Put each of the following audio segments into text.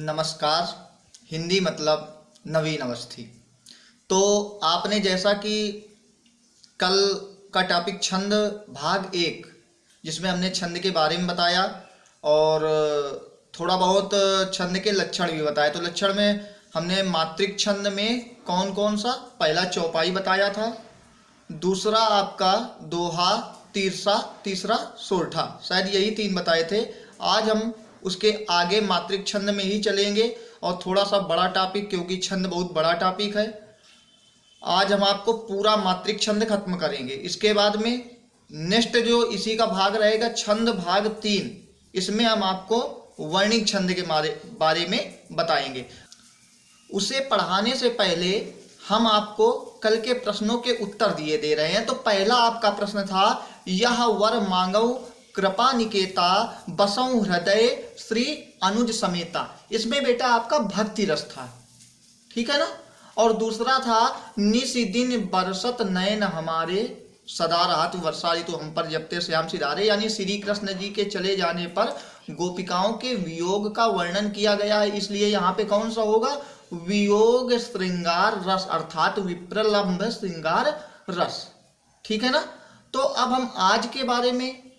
नमस्कार। हिंदी मतलब नवीन अवस्थी। तो आपने जैसा कि कल का टॉपिक छंद भाग एक, जिसमें हमने छंद के बारे में बताया और थोड़ा बहुत छंद के लक्षण भी बताए। तो लक्षण में हमने मात्रिक छंद में कौन कौन सा, पहला चौपाई बताया था, दूसरा आपका दोहा, तीसरा सोरठा, शायद यही तीन बताए थे। आज हम उसके आगे मात्रिक छंद में ही चलेंगे और थोड़ा सा बड़ा टॉपिक, क्योंकि छंद बहुत बड़ा टॉपिक है। आज हम आपको पूरा मात्रिक छंद खत्म करेंगे। इसके बाद में नेक्स्ट जो इसी का भाग रहेगा छंद भाग 3, इसमें हम आपको वर्णिक छंद के बारे में बताएंगे। उसे पढ़ाने से पहले हम आपको कल के प्रश्नों के उत्तर दिए दे रहे हैं। तो पहला आपका प्रश्न था, यह वर मांगौ कृपा निकेता बसौ हृदय श्री अनुज समेता। इसमें बेटा आपका भक्ति रस था, ठीक है ना। और दूसरा था, निस दिन बरसत नयन हमारे सदा राहत वर्षा ऋतु हम पर जपते श्याम सिधारे, यानी श्री कृष्ण जी के चले जाने पर गोपिकाओं के वियोग का वर्णन किया गया है। इसलिए यहाँ पे कौन सा होगा, वियोग श्रृंगार रस, अर्थात विप्रलंब श्रृंगार रस, ठीक है ना। तो अब हम आज के बारे में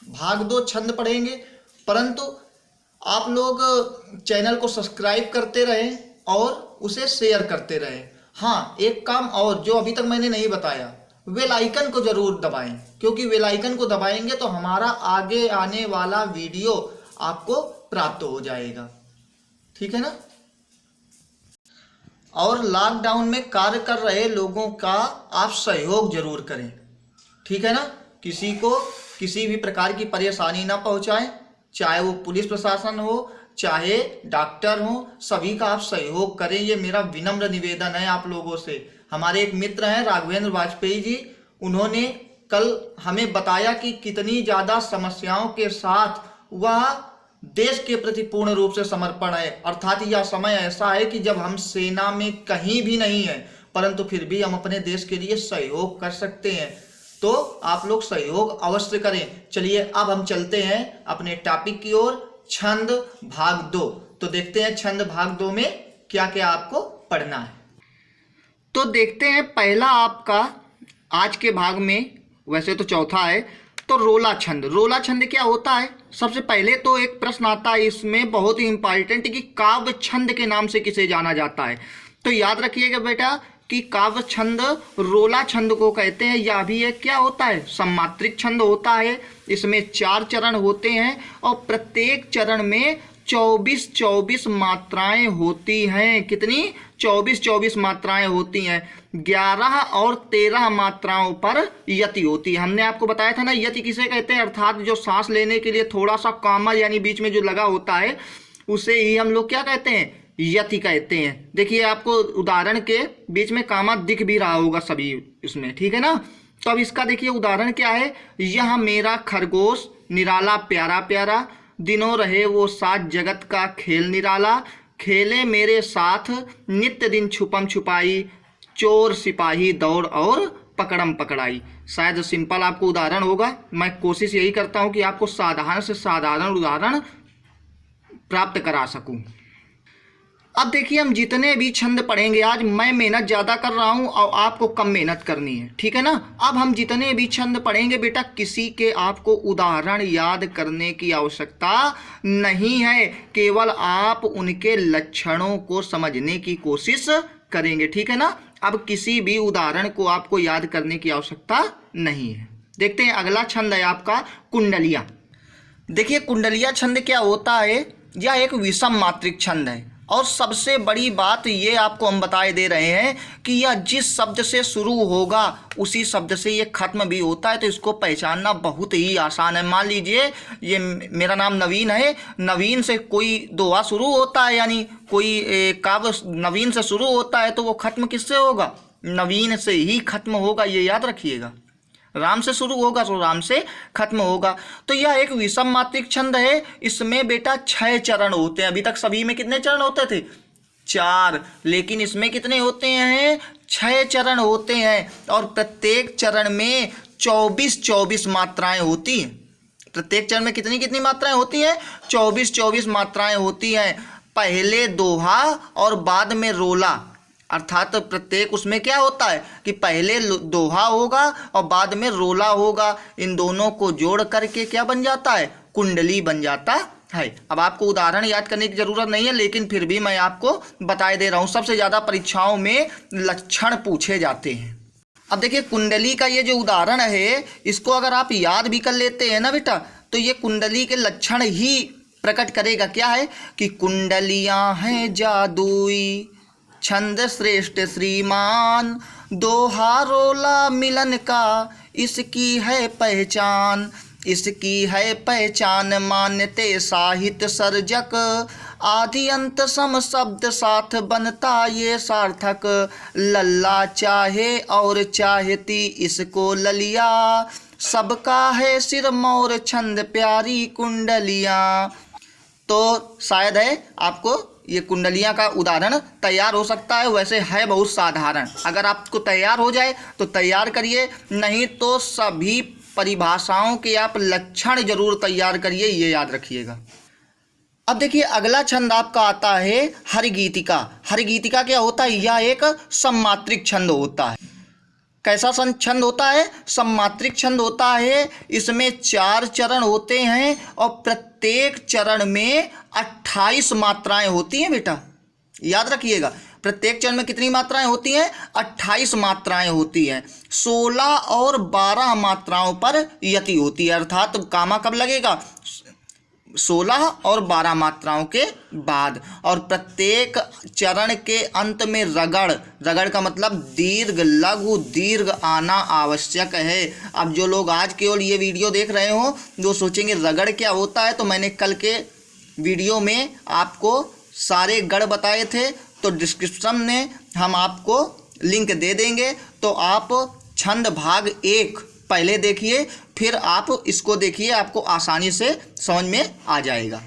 भाग 2 छंद पढ़ेंगे, परंतु आप लोग चैनल को सब्सक्राइब करते रहें और उसे शेयर करते रहें। हाँ, एक काम और जो अभी तक मैंने नहीं बताया, बेल आइकन को जरूर दबाएं, क्योंकि बेल आइकन को दबाएंगे तो हमारा आगे आने वाला वीडियो आपको प्राप्त हो जाएगा, ठीक है ना। और लॉकडाउन में कार्य कर रहे लोगों का आप सहयोग जरूर करें, ठीक है ना। किसी को किसी भी प्रकार की परेशानी ना पहुंचाएं, चाहे वो पुलिस प्रशासन हो, चाहे डॉक्टर हो, सभी का आप सहयोग करें। ये मेरा विनम्र निवेदन है आप लोगों से। हमारे एक मित्र हैं राघवेंद्र वाजपेयी जी, उन्होंने कल हमें बताया कि कितनी ज़्यादा समस्याओं के साथ वह देश के प्रति पूर्ण रूप से समर्पण है। अर्थात यह समय ऐसा है कि जब हम सेना में कहीं भी नहीं है, परंतु फिर भी हम अपने देश के लिए सहयोग कर सकते हैं। तो आप लोग सहयोग अवश्य करें। चलिए अब हम चलते हैं अपने टॉपिक की ओर, छंद भाग 2। तो देखते हैं छंद भाग 2 में क्या क्या आपको पढ़ना है। तो देखते हैं पहला आपका आज के भाग में, वैसे तो चौथा है, तो रोला छंद। रोला छंद क्या होता है? सबसे पहले तो एक प्रश्न आता है इसमें बहुत ही इंपॉर्टेंट, कि काव्य छंद के नाम से किसे जाना जाता है। तो याद रखिएगा बेटा कि काव्य छंद रोला छंद को कहते हैं। यह भी एक क्या होता है, सम्मात्रिक छंद होता है। इसमें 4 चरण होते हैं और प्रत्येक चरण में 24 मात्राएं होती हैं। कितनी? 24 मात्राएं होती हैं। 11 और 13 मात्राओं पर यति होती है। हमने आपको बताया था ना, यति किसे कहते हैं, अर्थात जो सांस लेने के लिए थोड़ा सा कामा यानी बीच में जो लगा होता है, उसे ही हम लोग क्या कहते हैं, यति कहते हैं। देखिए आपको उदाहरण के बीच में कामा दिख भी रहा होगा सभी इसमें, ठीक है ना। तो अब इसका देखिए उदाहरण क्या है, यह मेरा खरगोश निराला प्यारा प्यारा, दिनों रहे वो साथ जगत का खेल निराला, खेले मेरे साथ नित्य दिन छुपम छुपाई, चोर सिपाही दौड़ और पकड़म पकड़ाई। शायद सिंपल आपको उदाहरण होगा। मैं कोशिश यही करता हूं कि आपको साधारण से साधारण उदाहरण प्राप्त करा सकूं। अब देखिए हम जितने भी छंद पढ़ेंगे आज, मैं मेहनत ज़्यादा कर रहा हूं और आपको कम मेहनत करनी है, ठीक है ना। अब हम जितने भी छंद पढ़ेंगे बेटा, किसी के आपको उदाहरण याद करने की आवश्यकता नहीं है, केवल आप उनके लक्षणों को समझने की कोशिश करेंगे, ठीक है ना। अब किसी भी उदाहरण को आपको याद करने की आवश्यकता नहीं है। देखते हैं अगला छंद है आपका कुंडलिया। देखिए कुंडलिया छंद क्या होता है, यह एक विषम मात्रिक छंद है। और सबसे बड़ी बात ये आपको हम बताए दे रहे हैं कि यह जिस शब्द से शुरू होगा उसी शब्द से ये खत्म भी होता है। तो इसको पहचानना बहुत ही आसान है। मान लीजिए ये मेरा नाम नवीन है, नवीन से कोई दोहा शुरू होता है, यानी कोई काव्य नवीन से शुरू होता है, तो वो खत्म किससे होगा, नवीन से ही खत्म होगा। ये याद रखिएगा, राम से शुरू होगा तो राम से खत्म होगा। तो यह एक विषम मात्रिक छंद है। इसमें बेटा 6 चरण होते हैं। अभी तक सभी में कितने चरण होते थे, 4, लेकिन इसमें कितने होते हैं, 6 चरण होते हैं। और प्रत्येक चरण में 24 मात्राएं होती हैं। प्रत्येक चरण में कितनी मात्राएं होती हैं, 24 मात्राएं होती हैं। पहले दोहा और बाद में रोला, अर्थात प्रत्येक उसमें क्या होता है कि पहले दोहा होगा और बाद में रोला होगा। इन दोनों को जोड़ करके क्या बन जाता है, कुंडली बन जाता है। अब आपको उदाहरण याद करने की जरूरत नहीं है, लेकिन फिर भी मैं आपको बता दे रहा हूँ। सबसे ज़्यादा परीक्षाओं में लक्षण पूछे जाते हैं। अब देखिए कुंडली का ये जो उदाहरण है, इसको अगर आप याद भी कर लेते हैं ना बेटा, तो ये कुंडली के लक्षण ही प्रकट करेगा। क्या है कि कुंडलियाँ हैं जादुई, छंद श्रेष्ठ श्रीमान, दोहा रोला मिलन का इसकी है पहचान, इसकी है पहचान मान्यते साहित्य सर्जक, आदि अंत सम शब्द साथ बनता ये सार्थक, लल्ला चाहे और चाहती इसको ललिया, सबका है सिर मोर छंद प्यारी कुंडलियाँ। तो शायद है आपको ये कुंडलियाँ का उदाहरण तैयार हो सकता है। वैसे है बहुत साधारण, अगर आपको तैयार हो जाए तो तैयार करिए, नहीं तो सभी परिभाषाओं के आप लक्षण जरूर तैयार करिए, ये याद रखिएगा। अब देखिए अगला छंद आपका आता है हरिगीतिका। हरिगीतिका क्या होता है, यह एक सम्मात्रिक छंद होता है। कैसा छंद होता है, सम्मात्रिक छंद होता है। इसमें 4 चरण होते हैं और प्रत्येक चरण में 28 मात्राएं होती हैं बेटा, याद रखिएगा। प्रत्येक चरण में कितनी मात्राएं होती हैं, 28 मात्राएं होती हैं। 16 और 12 मात्राओं पर यति होती है, अर्थात कामा कब लगेगा, 16 और 12 मात्राओं के बाद। और प्रत्येक चरण के अंत में रगड़, रगड़ का मतलब दीर्घ लघु दीर्घ आना आवश्यक है। अब जो लोग आज केवल ये वीडियो देख रहे हो वो सोचेंगे रगड़ क्या होता है, तो मैंने कल के वीडियो में आपको सारे गढ़ बताए थे, तो डिस्क्रिप्शन में हम आपको लिंक दे देंगे, तो आप छंद भाग 1 पहले देखिए, फिर आप इसको देखिए, आपको आसानी से समझ में आ जाएगा।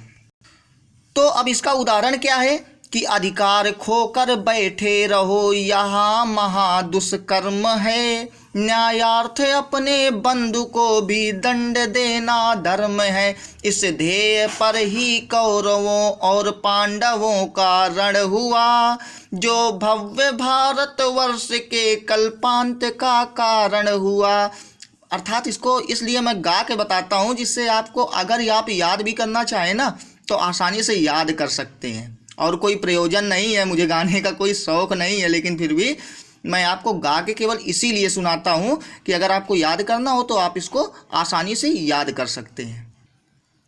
तो अब इसका उदाहरण क्या है कि अधिकार खोकर बैठे रहो यहाँ महा दुष्कर्म है, न्यायार्थ अपने बंधु को भी दंड देना धर्म है, इस ध्येय पर ही कौरवों और पांडवों का रण हुआ, जो भव्य भारतवर्ष के कल्पांत का कारण हुआ। अर्थात इसको इसलिए मैं गा के बताता हूँ, जिससे आपको अगर आप याद भी करना चाहें ना तो आसानी से याद कर सकते हैं। और कोई प्रयोजन नहीं है, मुझे गाने का कोई शौक़ नहीं है, लेकिन फिर भी मैं आपको गा के केवल इसीलिए सुनाता हूँ कि अगर आपको याद करना हो तो आप इसको आसानी से याद कर सकते हैं।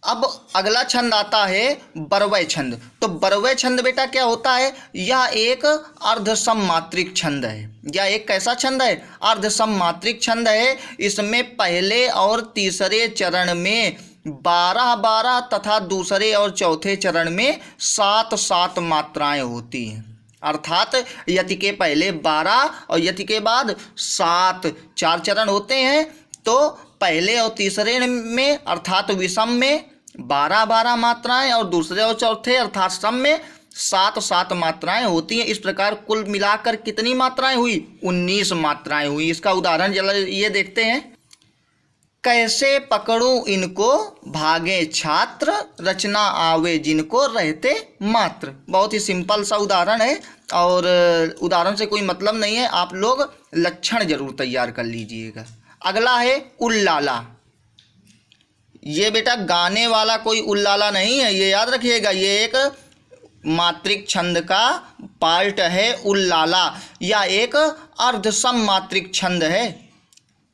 अब अगला छंद आता है बरवय छंद। तो बरवय छंद बेटा क्या होता है, यह एक अर्धसम्मात्रिक छंद है। यह एक कैसा छंद है, अर्धसम्मात्रिक छंद है। इसमें पहले और तीसरे चरण में 12-12 तथा दूसरे और चौथे चरण में 7-7 मात्राएं होती हैं। अर्थात यति के पहले 12 और यति के बाद 7, 4 चरण होते हैं। तो पहले और तीसरे में अर्थात विषम में 12-12 मात्राएं और दूसरे और चौथे अर्थात सम में 7-7 मात्राएं होती हैं। इस प्रकार कुल मिलाकर कितनी मात्राएं हुई, 19 मात्राएं हुई। इसका उदाहरण जरा ये देखते हैं। कैसे पकड़ूं इनको भागे छात्र, रचना आवे जिनको रहते मात्र। बहुत ही सिंपल सा उदाहरण है और उदाहरण से कोई मतलब नहीं है, आप लोग लक्षण जरूर तैयार कर लीजिएगा। अगला है उल्लाला। ये बेटा गाने वाला कोई उल्लाला नहीं है, ये याद रखिएगा। ये एक मात्रिक छंद का पार्ट है उल्लाला। यह एक अर्धसम मात्रिक छंद है।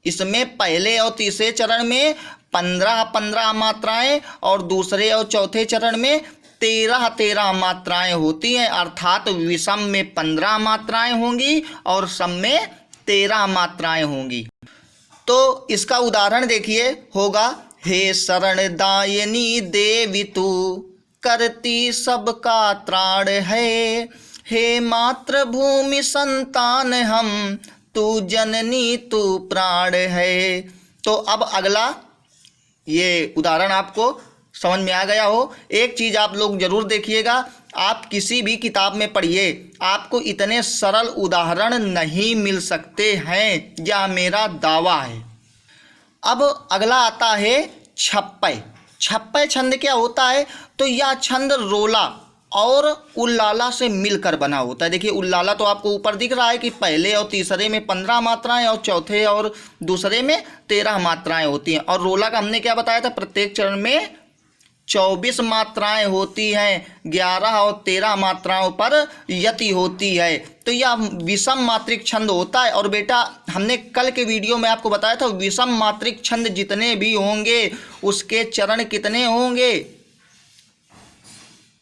इसमें पहले और तीसरे चरण में 15-15 मात्राएं और दूसरे और चौथे चरण में 13-13 मात्राएं होती हैं। अर्थात विषम में 15 मात्राएं होंगी और सम में 13 मात्राएं होंगी। तो इसका उदाहरण देखिए होगा, हे शरण दायनी देवी तू करती सबका त्राण है, हे मातृभूमि संतान हम तू जननी तू प्राण है। तो अब अगला ये उदाहरण आपको समझ में आ गया हो। एक चीज़ आप लोग जरूर देखिएगा, आप किसी भी किताब में पढ़िए, आपको इतने सरल उदाहरण नहीं मिल सकते हैं, यह मेरा दावा है। अब अगला आता है छप्पय। छप्पय छंद क्या होता है, तो यह छंद रोला और उल्लाला से मिलकर बना होता है। देखिए उल्लाला तो आपको ऊपर दिख रहा है कि पहले और तीसरे में 15 मात्राएं और चौथे और दूसरे में 13 मात्राएं होती हैं। और रोला का हमने क्या बताया था, प्रत्येक चरण में 24 मात्राएं होती हैं, 11 और 13 मात्राओं पर यति होती है। तो यह विषम मात्रिक छंद होता है। और बेटा हमने कल के वीडियो में आपको बताया था विषम मात्रिक छंद जितने भी होंगे उसके चरण कितने होंगे,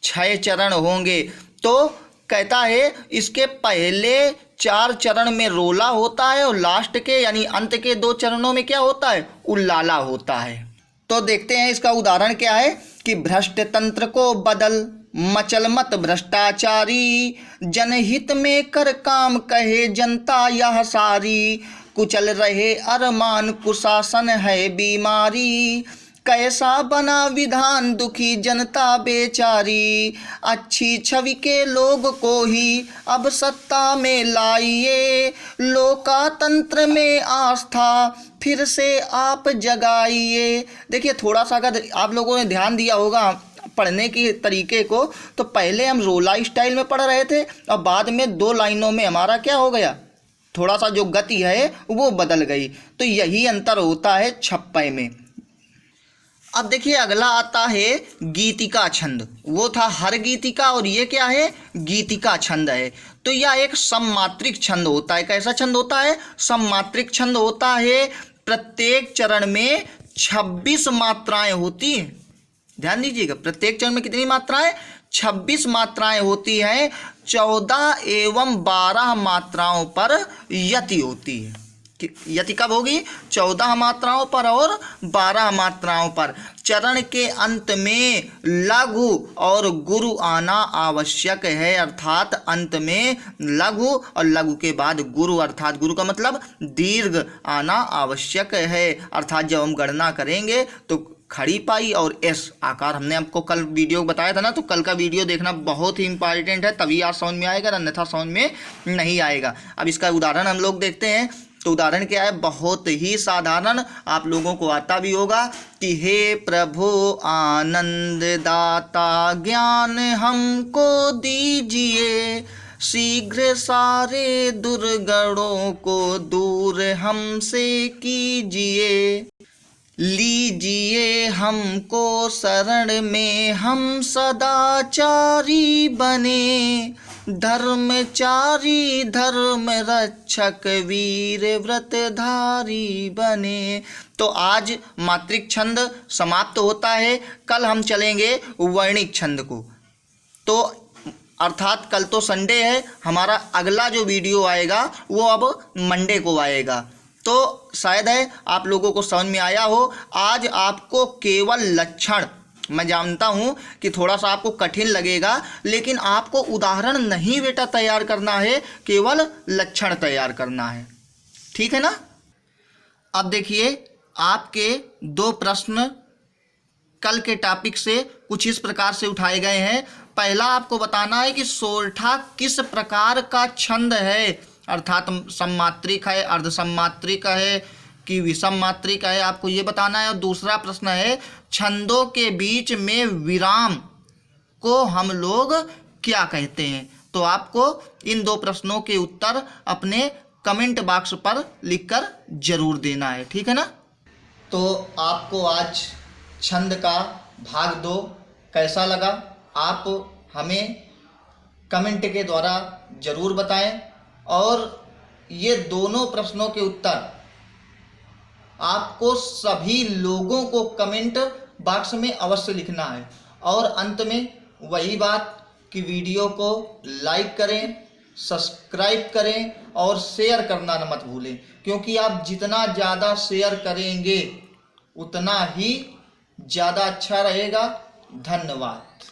6 चरण होंगे। तो कहता है इसके पहले 4 चरण में रोला होता है और लास्ट के यानी अंत के 2 चरणों में क्या होता है, उल्लाला होता है। तो देखते हैं इसका उदाहरण क्या है कि भ्रष्ट तंत्र को बदल, मचल मत भ्रष्टाचारी, जनहित में कर काम कहे जनता यह सारी, कुचल रहे अरमान कुशासन है बीमारी, कैसा बना विधान दुखी जनता बेचारी, अच्छी छवि के लोग को ही अब सत्ता में लाइए, लोकतंत्र में आस्था फिर से आप जगाइए। देखिए थोड़ा सा अगर आप लोगों ने ध्यान दिया होगा पढ़ने के तरीके को, तो पहले हम रोला स्टाइल में पढ़ रहे थे और बाद में 2 लाइनों में हमारा क्या हो गया, थोड़ा सा जो गति है वो बदल गई। तो यही अंतर होता है छप्पे में। अब देखिए अगला आता है गीतिका छंद। वो था हर गीतिका और ये क्या है, गीतिका छंद है। तो यह एक सममात्रिक छंद होता है। कैसा छंद होता है, सममात्रिक छंद होता है। प्रत्येक चरण में 26 मात्राएं होती हैं। ध्यान दीजिएगा, प्रत्येक चरण में कितनी मात्राएं, 26 मात्राएं होती हैं। 14 एवं 12 मात्राओं पर यति होती है। यति कब होगी, 14 मात्राओं पर और 12 मात्राओं पर। चरण के अंत में लघु और गुरु आना आवश्यक है, अर्थात अंत में लघु और लघु के बाद गुरु, अर्थात गुरु का मतलब दीर्घ आना आवश्यक है। अर्थात जब हम गणना करेंगे तो खड़ी पाई और एस आकार, हमने आपको कल वीडियो बताया था ना, तो कल का वीडियो देखना बहुत ही इंपॉर्टेंट है, तभी आज समझ में आएगा, अन्यथा समझ में नहीं आएगा। अब इसका उदाहरण हम लोग देखते हैं। तो उदाहरण क्या है, बहुत ही साधारण, आप लोगों को आता भी होगा कि हे प्रभु आनंद दाता ज्ञान हमको दीजिए, शीघ्र सारे दुर्गणों को दूर हमसे कीजिए, लीजिए हमको शरण में हम सदाचारी बने, धर्मचारी धर्म रक्षक वीर व्रतधारी बने। तो आज मात्रिक छंद समाप्त होता है। कल हम चलेंगे वर्णिक छंद को। तो अर्थात कल तो संडे है, हमारा अगला जो वीडियो आएगा वो अब मंडे को आएगा। तो शायद है आप लोगों को समझ में आया हो। आज आपको केवल लक्षण, मैं जानता हूं कि थोड़ा सा आपको कठिन लगेगा, लेकिन आपको उदाहरण नहीं बेटा तैयार करना है, केवल लक्षण तैयार करना है, ठीक है ना। अब देखिए आपके 2 प्रश्न कल के टॉपिक से कुछ इस प्रकार से उठाए गए हैं। पहला आपको बताना है कि सोरठा किस प्रकार का छंद है, अर्थात सममात्रिक है, अर्धसममात्रिक है कि विषम मात्रिक है, आपको ये बताना है। और दूसरा प्रश्न है छंदों के बीच में विराम को हम लोग क्या कहते हैं। तो आपको इन 2 प्रश्नों के उत्तर अपने कमेंट बॉक्स पर लिखकर जरूर देना है, ठीक है ना। तो आपको आज छंद का भाग 2 कैसा लगा, आप हमें कमेंट के द्वारा जरूर बताएं। और ये दोनों प्रश्नों के उत्तर आपको सभी लोगों को कमेंट बॉक्स में अवश्य लिखना है। और अंत में वही बात कि वीडियो को लाइक करें, सब्सक्राइब करें और शेयर करना न मत भूलें, क्योंकि आप जितना ज़्यादा शेयर करेंगे उतना ही ज़्यादा अच्छा रहेगा। धन्यवाद।